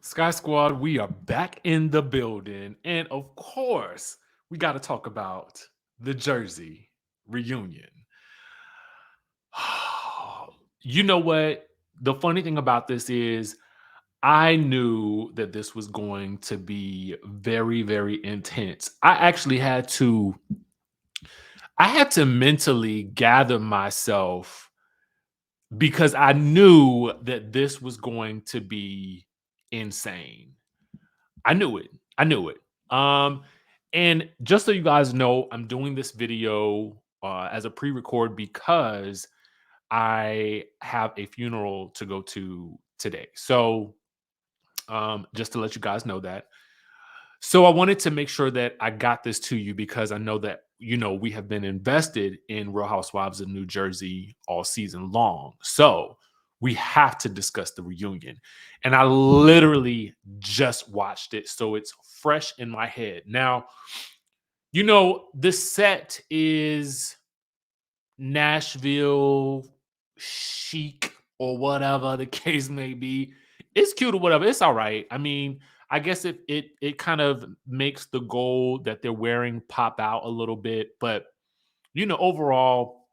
Sky Squad, we are back in the building. And of course, we got to talk about the Jersey reunion. You know what? The funny thing about this is, I knew that this was going to be very, very intense. I had to mentally gather myself because I knew that this was going to be insane. I knew it. I knew it. Um, and just so you guys know, I'm doing this video as a pre-record because I have a funeral to go to today. So just to let you guys know that. So I wanted to make sure that I got this to you because I know that we have been invested in Real Housewives of New Jersey all season long. So we have to discuss the reunion. And I literally just watched it, so it's fresh in my head. Now, the set is Nashville chic or whatever the case may be. It's cute or whatever. It's all right. I mean, I guess it kind of makes the gold that they're wearing pop out a little bit, but overall,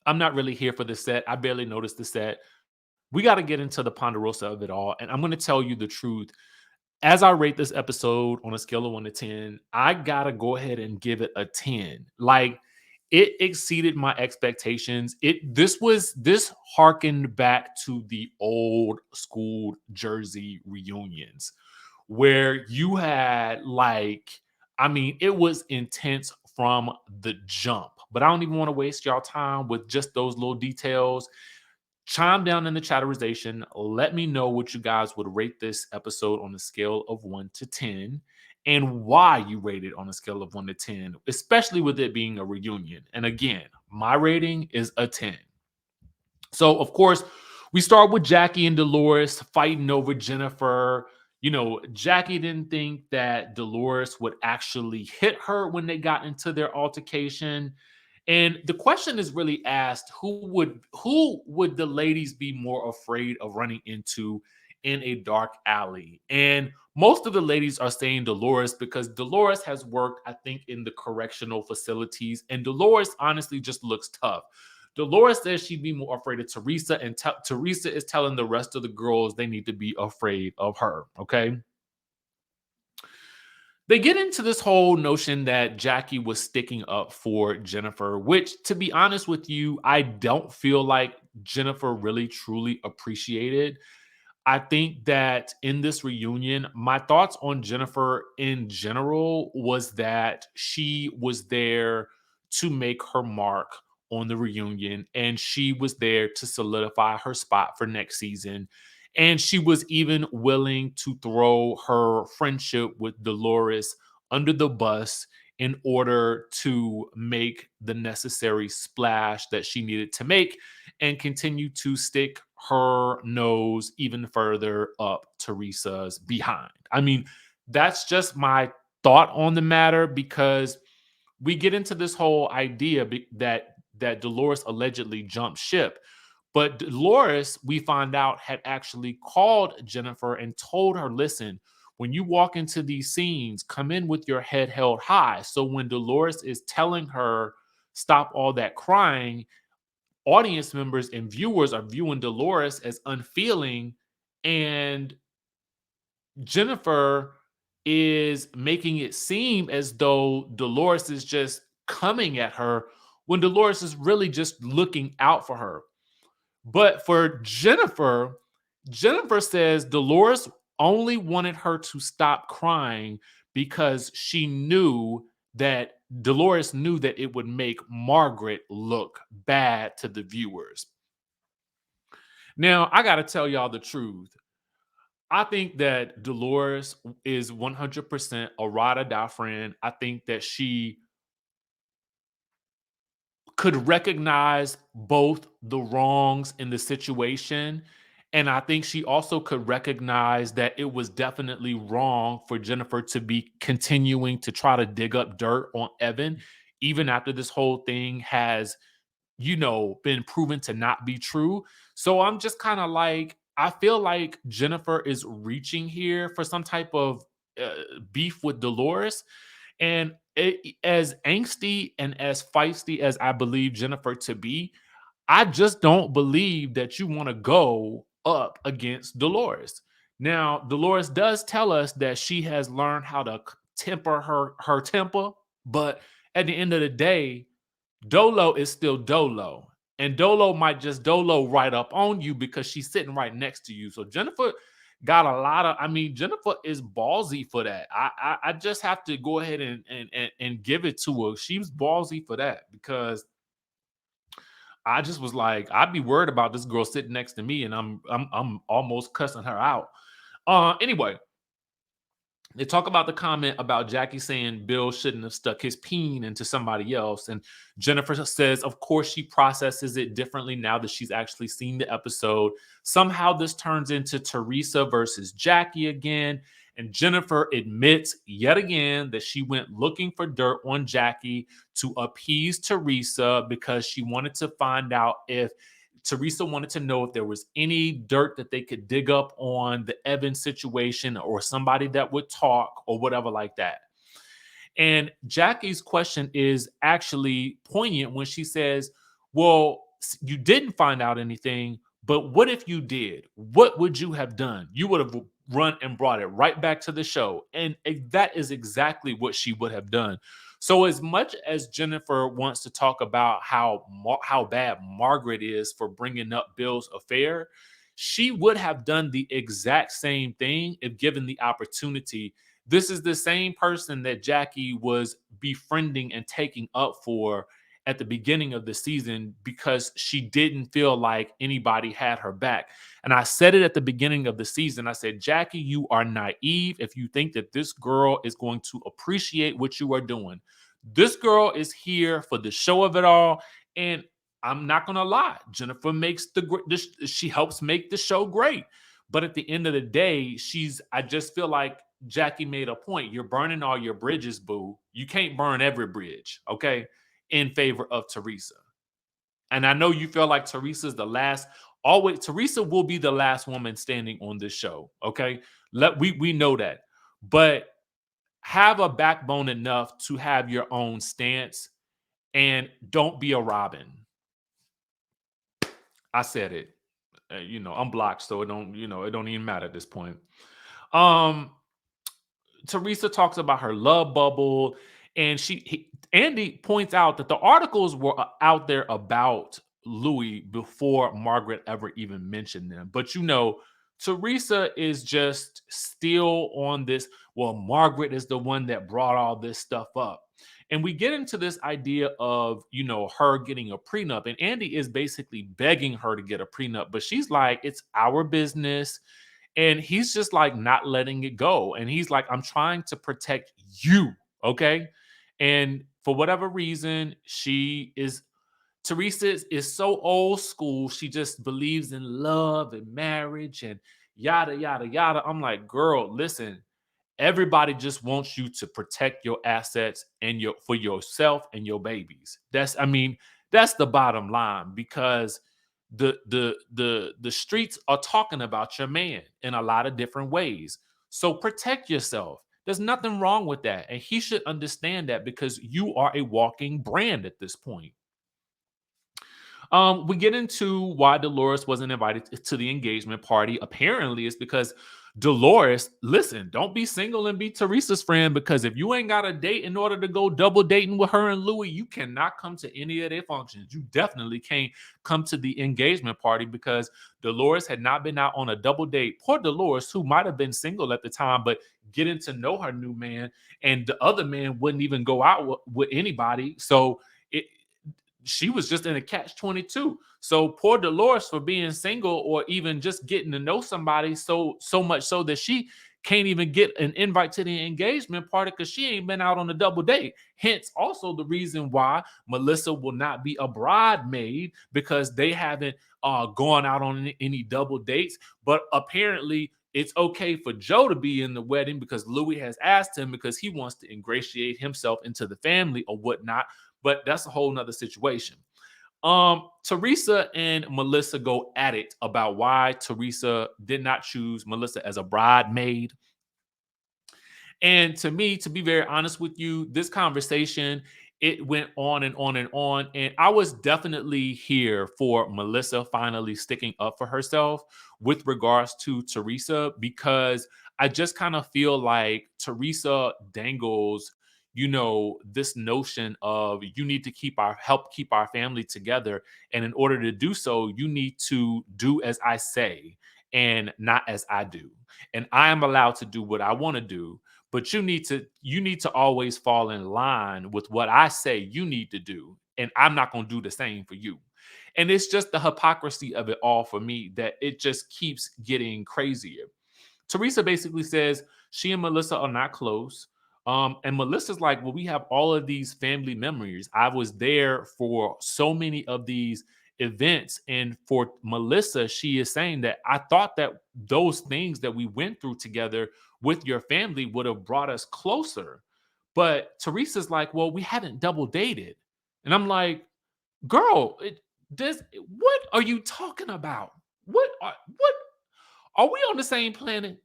I'm not really here for the set. I barely noticed the set. We got to get into the ponderosa of it all, and I'm going to tell you the truth. As I rate this episode on a scale of 1 to 10, I gotta go ahead and give it a 10. Like, it exceeded my expectations. This harkened back to the old school Jersey reunions where you had, like, I mean, it was intense from the jump. But I don't even want to waste y'all time with just those little details. Chime down in the chatterization. Let me know what you guys would rate this episode on a scale of 1 to 10 and why you rate it on a scale of 1 to 10, especially with it being a reunion. And again, my rating is a 10. So, of course, we start with Jackie and Dolores fighting over Jennifer. Jackie didn't think that Dolores would actually hit her when they got into their altercation. And the question is really asked, who would the ladies be more afraid of running into in a dark alley? And most of the ladies are saying Dolores because Dolores has worked, I think, in the correctional facilities, and Dolores honestly just looks tough. Dolores says she'd be more afraid of Teresa, and Teresa is telling the rest of the girls they need to be afraid of her. Okay. They get into this whole notion that Jackie was sticking up for Jennifer, which, to be honest with you, I don't feel like Jennifer really truly appreciated. I think that in this reunion, my thoughts on Jennifer in general was that she was there to make her mark on the reunion, and she was there to solidify her spot for next season. And she was even willing to throw her friendship with Dolores under the bus in order to make the necessary splash that she needed to make and continue to stick her nose even further up Teresa's behind. I mean, that's just my thought on the matter because we get into this whole idea that Dolores allegedly jumped ship. But Dolores, we find out, had actually called Jennifer and told her, listen, when you walk into these scenes, come in with your head held high. So when Dolores is telling her, stop all that crying, audience members and viewers are viewing Dolores as unfeeling, and Jennifer is making it seem as though Dolores is just coming at her when Dolores is really just looking out for her. But for Jennifer, Jennifer says Dolores only wanted her to stop crying because she knew that Dolores knew that it would make Margaret look bad to the viewers. Now, I got to tell y'all the truth. I think that Dolores is 100% a ride or die friend. I think that she could recognize both the wrongs in the situation. And I think she also could recognize that it was definitely wrong for Jennifer to be continuing to try to dig up dirt on Evan, even after this whole thing has, been proven to not be true. So I'm just kind of like, I feel like Jennifer is reaching here for some type of uh, beef with Dolores. And as angsty and as feisty as I believe Jennifer to be, I just don't believe that you want to go up against Dolores. Now, Dolores does tell us that she has learned how to temper her temper, but at the end of the day, Dolo is still Dolo. And Dolo might just Dolo right up on you because she's sitting right next to you. So Jennifer got a lot of, I mean, Jennifer is ballsy for that. I just have to go ahead and give it to her. She's ballsy for that because I just was like, I'd be worried about this girl sitting next to me and I'm almost cussing her out. Anyway, they talk about the comment about Jackie saying Bill shouldn't have stuck his peen into somebody else. And Jennifer says, of course, she processes it differently now that she's actually seen the episode. Somehow this turns into Teresa versus Jackie again. And Jennifer admits yet again that she went looking for dirt on Jackie to appease Teresa because she wanted to find out if Teresa wanted to know if there was any dirt that they could dig up on the Evan situation or somebody that would talk or whatever like that. And Jackie's question is actually poignant when she says, well, you didn't find out anything, but what if you did? What would you have done? You would have run and brought it right back to the show. And that is exactly what she would have done. So as much as Jennifer wants to talk about how bad Margaret is for bringing up Bill's affair, she would have done the exact same thing if given the opportunity. This is the same person that Jackie was befriending and taking up for at the beginning of the season because she didn't feel like anybody had her back. And I said it at the beginning of the season. I said, Jackie, you are naive if you think that this girl is going to appreciate what you are doing. This girl is here for the show of it all. And I'm not going to lie. Jennifer makes she helps make the show great. But at the end of the day, I just feel like Jackie made a point. You're burning all your bridges, boo. You can't burn every bridge, okay, in favor of Teresa. And I know you feel like Teresa's the last. Always, Teresa will be the last woman standing on this show, okay? We know that. But have a backbone enough to have your own stance and don't be a Robin. I said it. I'm blocked, so it don't even matter at this point. Um, Teresa talks about her love bubble, and Andy points out that the articles were out there about Louis before Margaret ever even mentioned them. But Teresa is just still on this. Well, Margaret is the one that brought all this stuff up. And we get into this idea of, her getting a prenup. And Andy is basically begging her to get a prenup, but she's like, it's our business. And he's just like not letting it go. And he's like, I'm trying to protect you. Okay. And for whatever reason, Teresa is so old school. She just believes in love and marriage and yada, yada, yada. I'm like, girl, listen, everybody just wants you to protect your assets and for yourself and your babies. That's the bottom line because the streets are talking about your man in a lot of different ways. So protect yourself. There's nothing wrong with that. And he should understand that because you are a walking brand at this point. We get into why Dolores wasn't invited to the engagement party. Apparently, it's because Dolores, listen, don't be single and be Teresa's friend because if you ain't got a date in order to go double dating with her and Louis, you cannot come to any of their functions. You definitely can't come to the engagement party because Dolores had not been out on a double date. Poor Dolores, who might have been single at the time, but getting to know her new man, and the other man wouldn't even go out with anybody. So she was just in a catch-22. So poor Dolores for being single or even just getting to know somebody so much so that she can't even get an invite to the engagement party because she ain't been out on a double date. Hence, also the reason why Melissa will not be a bridesmaid because they haven't gone out on any double dates. But apparently, it's okay for Joe to be in the wedding because Louis has asked him because he wants to ingratiate himself into the family or whatnot. But that's a whole nother situation. Teresa and Melissa go at it about why Teresa did not choose Melissa as a bridemaid. And to me, to be very honest with you, this conversation, it went on and on and on. And I was definitely here for Melissa finally sticking up for herself with regards to Teresa, because I just kind of feel like Teresa dangles, this notion of you need to help keep our family together. And in order to do so, you need to do as I say and not as I do. And I am allowed to do what I want to do, but you need to always fall in line with what I say you need to do, and I'm not going to do the same for you. And it's just the hypocrisy of it all for me that it just keeps getting crazier. Teresa basically says she and Melissa are not close. And Melissa's like, well, we have all of these family memories. I was there for so many of these events. And for Melissa, she is saying that I thought that those things that we went through together with your family would have brought us closer. But Teresa's like, well, we haven't double dated. And I'm like, girl, what are you talking about? What are we on the same planet?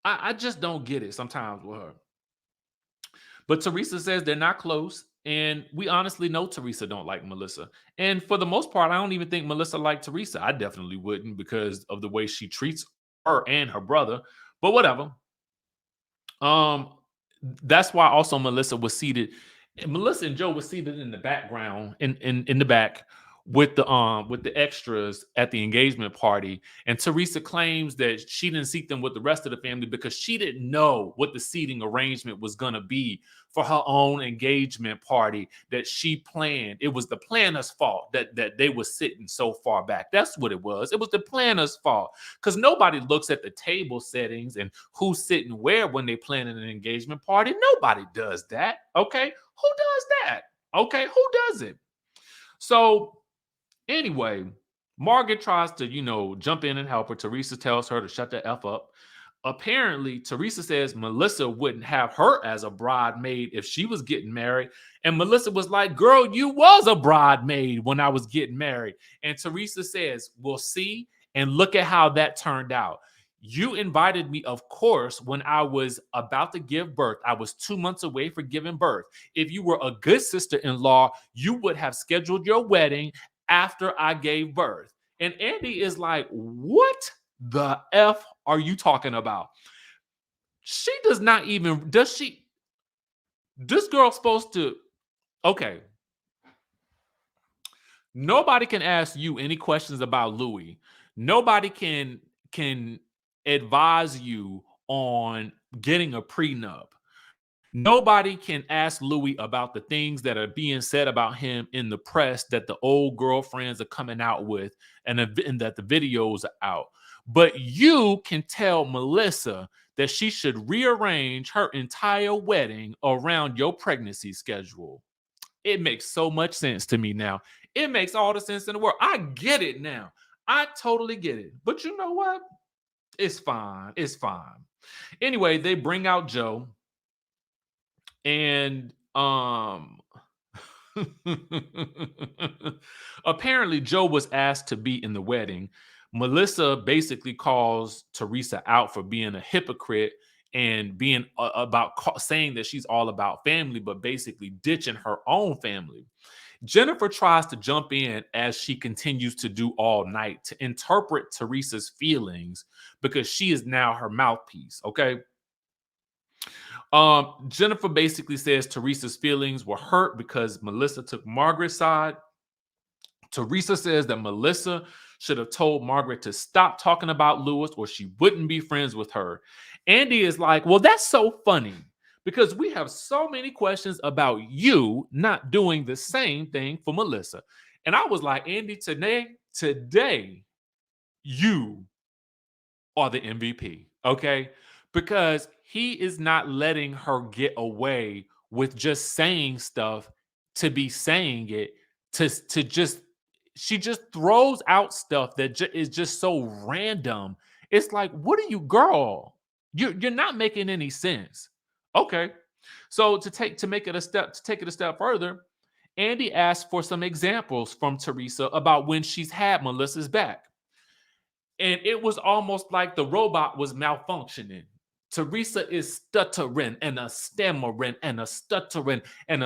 I just don't get it sometimes with her. But Teresa says they're not close. And we honestly know Teresa don't like Melissa. And for the most part, I don't even think Melissa liked Teresa. I definitely wouldn't because of the way she treats her and her brother. But whatever. Um, that's why also Melissa and Joe were seated in the background, in the back with the extras at the engagement party. And Teresa claims that she didn't seat them with the rest of the family because she didn't know what the seating arrangement was gonna be for her own engagement party that she planned. It was the planner's fault that they were sitting so far back. That's what it was. It was the planner's fault because nobody looks at the table settings and who's sitting where when they plan an engagement party. Nobody does that. Okay, who does that? Okay, who does it? So anyway, Margaret tries to, jump in and help her. Teresa tells her to shut the F up. Apparently, Teresa says Melissa wouldn't have her as a bridemaid if she was getting married. And Melissa was like, girl, you was a bridemaid when I was getting married. And Teresa says, we'll see. And look at how that turned out. You invited me, of course, when I was about to give birth. I was 2 months away from giving birth. If you were a good sister-in-law, you would have scheduled your wedding after I gave birth. And Andy is like, what the F are you talking about? She does not even, does she? This girl's supposed to, okay. Nobody can ask you any questions about Louis. Nobody can advise you on getting a prenup. Nobody can ask Louis about the things that are being said about him in the press that the old girlfriends are coming out with and that the videos are out. But you can tell Melissa that she should rearrange her entire wedding around your pregnancy schedule. It makes so much sense to me now. It makes all the sense in the world. I get it now. I totally get it. But you know what? It's fine. It's fine. Anyway, they bring out Joe. And apparently Joe was asked to be in the wedding. Melissa basically calls Teresa out for being a hypocrite and being saying that she's all about family, but basically ditching her own family. Jennifer tries to jump in as she continues to do all night to interpret Teresa's feelings because she is now her mouthpiece. Okay. Jennifer basically says Teresa's feelings were hurt because Melissa took Margaret's side. Teresa says that Melissa should have told Margaret to stop talking about Lewis or she wouldn't be friends with her. Andy is like, well, that's so funny because we have so many questions about you not doing the same thing for Melissa. And I was like, Andy, today, you are the MVP, okay? Because he is not letting her get away with just saying stuff to be saying it, to just she just throws out stuff that is just so random. It's like, what are you, girl? You're not making any sense. Okay. So to take it a step further, Andy asked for some examples from Teresa about when she's had Melissa's back. And it was almost like the robot was malfunctioning. Teresa is stuttering and a stammering and a stuttering and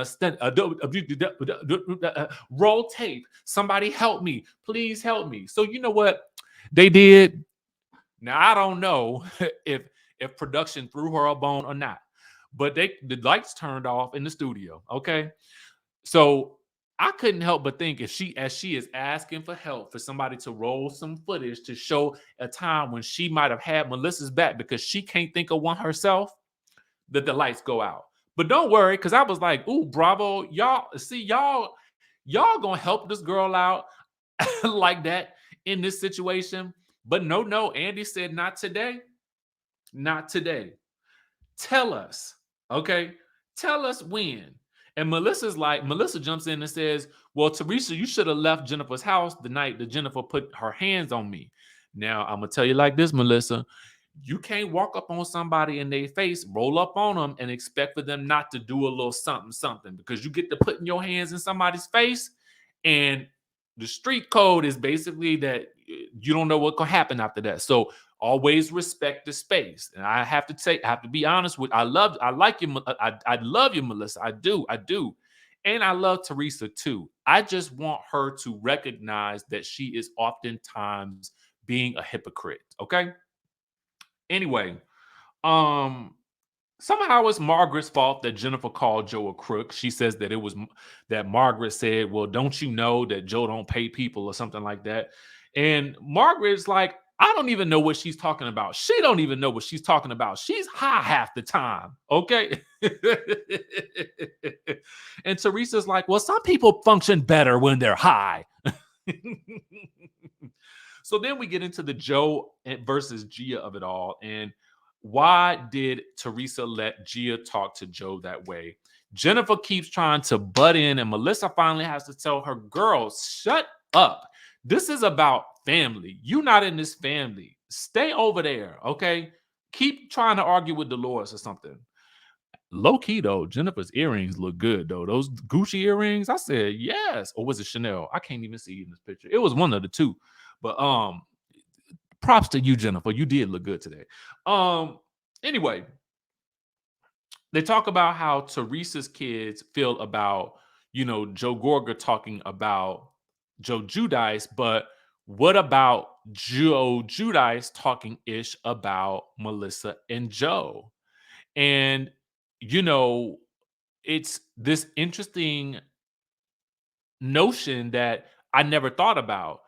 roll tape. Somebody help me. Please help me. So you know what they did? Now I don't know if production threw her a bone or not, but the lights turned off in the studio. Okay, so I couldn't help but think if as she is asking for help for somebody to roll some footage to show a time when she might have had Melissa's back because she can't think of one herself, that the lights go out. But don't worry, because I was like, ooh, bravo, y'all. See, y'all gonna help this girl out like that in this situation. But no, Andy said, not today. Not today. Tell us, okay? Tell us when. And Melissa jumps in and says, well, Teresa, you should have left Jennifer's house the night that Jennifer put her hands on me. Now, I'm going to tell you like this, Melissa. You can't walk up on somebody in their face, roll up on them, and expect for them not to do a little something because you get to putting your hands in somebody's face. And the street code is basically that you don't know what could happen after that. So always respect the space. And I have to be honest with, I like you. I love you, Melissa. I do. And I love Teresa too. I just want her to recognize that she is oftentimes being a hypocrite. Okay. Anyway, um, somehow it's Margaret's fault that Jennifer called Joe a crook. She says that it was that Margaret said, well, don't you know that Joe don't pay people or something like that? And Margaret's like, I don't even know what she's talking about. She don't even know what she's talking about. She's high half the time. Okay. And Teresa's like, well, some people function better when they're high. So then we get into the Joe versus Gia of it all. And why did Teresa let Gia talk to Joe that way? Jennifer keeps trying to butt in, and Melissa finally has to tell her, girls, shut up. This is about family. You're not in this family. Stay over there, okay? Keep trying to argue with Dolores or something. Low key though, Jennifer's earrings look good though. Those Gucci earrings, I said yes. Or was it Chanel? I can't even see in this picture. It was one of the two. But props to you, Jennifer. You did look good today. Anyway, they talk about how Teresa's kids feel about, Joe Gorga talking about Joe Judice, but what about Joe Judice talking ish about Melissa and Joe? And, it's this interesting notion that I never thought about.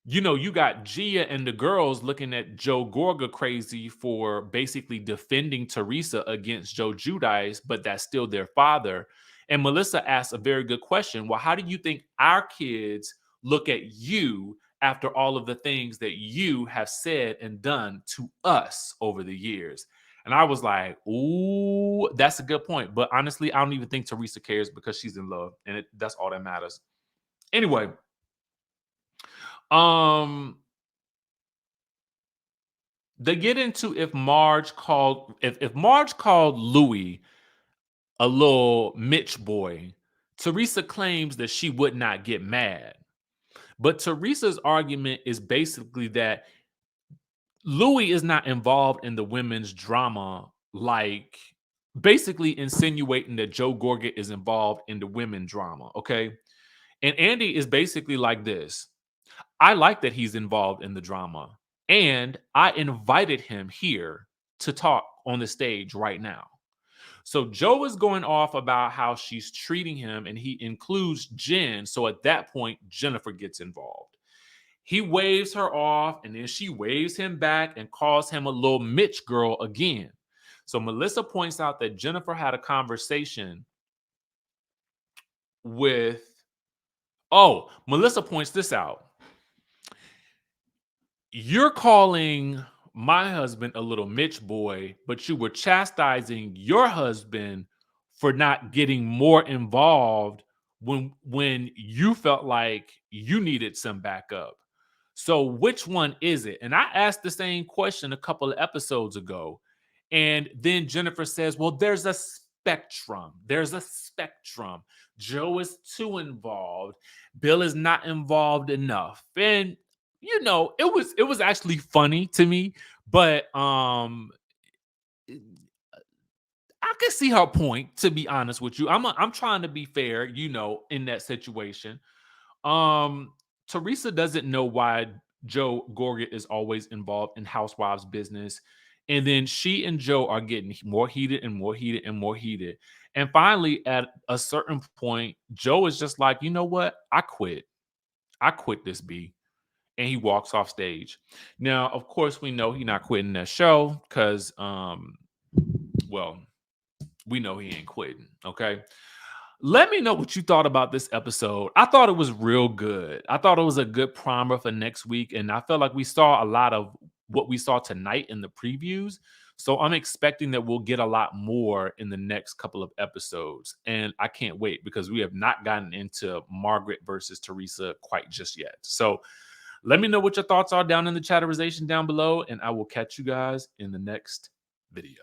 You got Gia and the girls looking at Joe Gorga crazy for basically defending Teresa against Joe Judice, but that's still their father. And Melissa asked a very good question. Well, how do you think our kids look at you after all of the things that you have said and done to us over the years? And I was like, ooh, that's a good point. But honestly, I don't even think Teresa cares because she's in love, and that's all that matters. Anyway, they get into if Marge called Louis a little Mitch boy, Teresa claims that she would not get mad. But Teresa's argument is basically that Louis is not involved in the women's drama, like basically insinuating that Joe Gorga is involved in the women drama. Okay. And Andy is basically like this. I like that he's involved in the drama. And I invited him here to talk on the stage right now. So Joe is going off about how she's treating him, and he includes Jen. So at that point, Jennifer gets involved. He waves her off, and then she waves him back and calls him a little Mitch girl again. So Melissa points out that Jennifer had a conversation with, Melissa points this out. You're calling my husband a little Mitch boy, but you were chastising your husband for not getting more involved when you felt like you needed some backup. So which one is it? And I asked the same question a couple of episodes ago. And then Jennifer says, well, there's a spectrum. There's a spectrum. Joe is too involved. Bill is not involved enough. And it was actually funny to me, but I can see her point, to be honest with you. I'm trying to be fair, in that situation. Um, Teresa doesn't know why Joe Gorga is always involved in Housewives business. And then she and Joe are getting more heated and more heated and more heated. And finally, at a certain point, Joe is just like, you know what? I quit. I quit this B. And he walks off stage. Now, of course, we know he's not quitting that show because, well, we know he ain't quitting. Okay. Let me know what you thought about this episode. I thought it was real good. I thought it was a good primer for next week. And I felt like we saw a lot of what we saw tonight in the previews. So I'm expecting that we'll get a lot more in the next couple of episodes. And I can't wait because we have not gotten into Margaret versus Teresa quite just yet. So let me know what your thoughts are down in the chatterization down below. And I will catch you guys in the next video.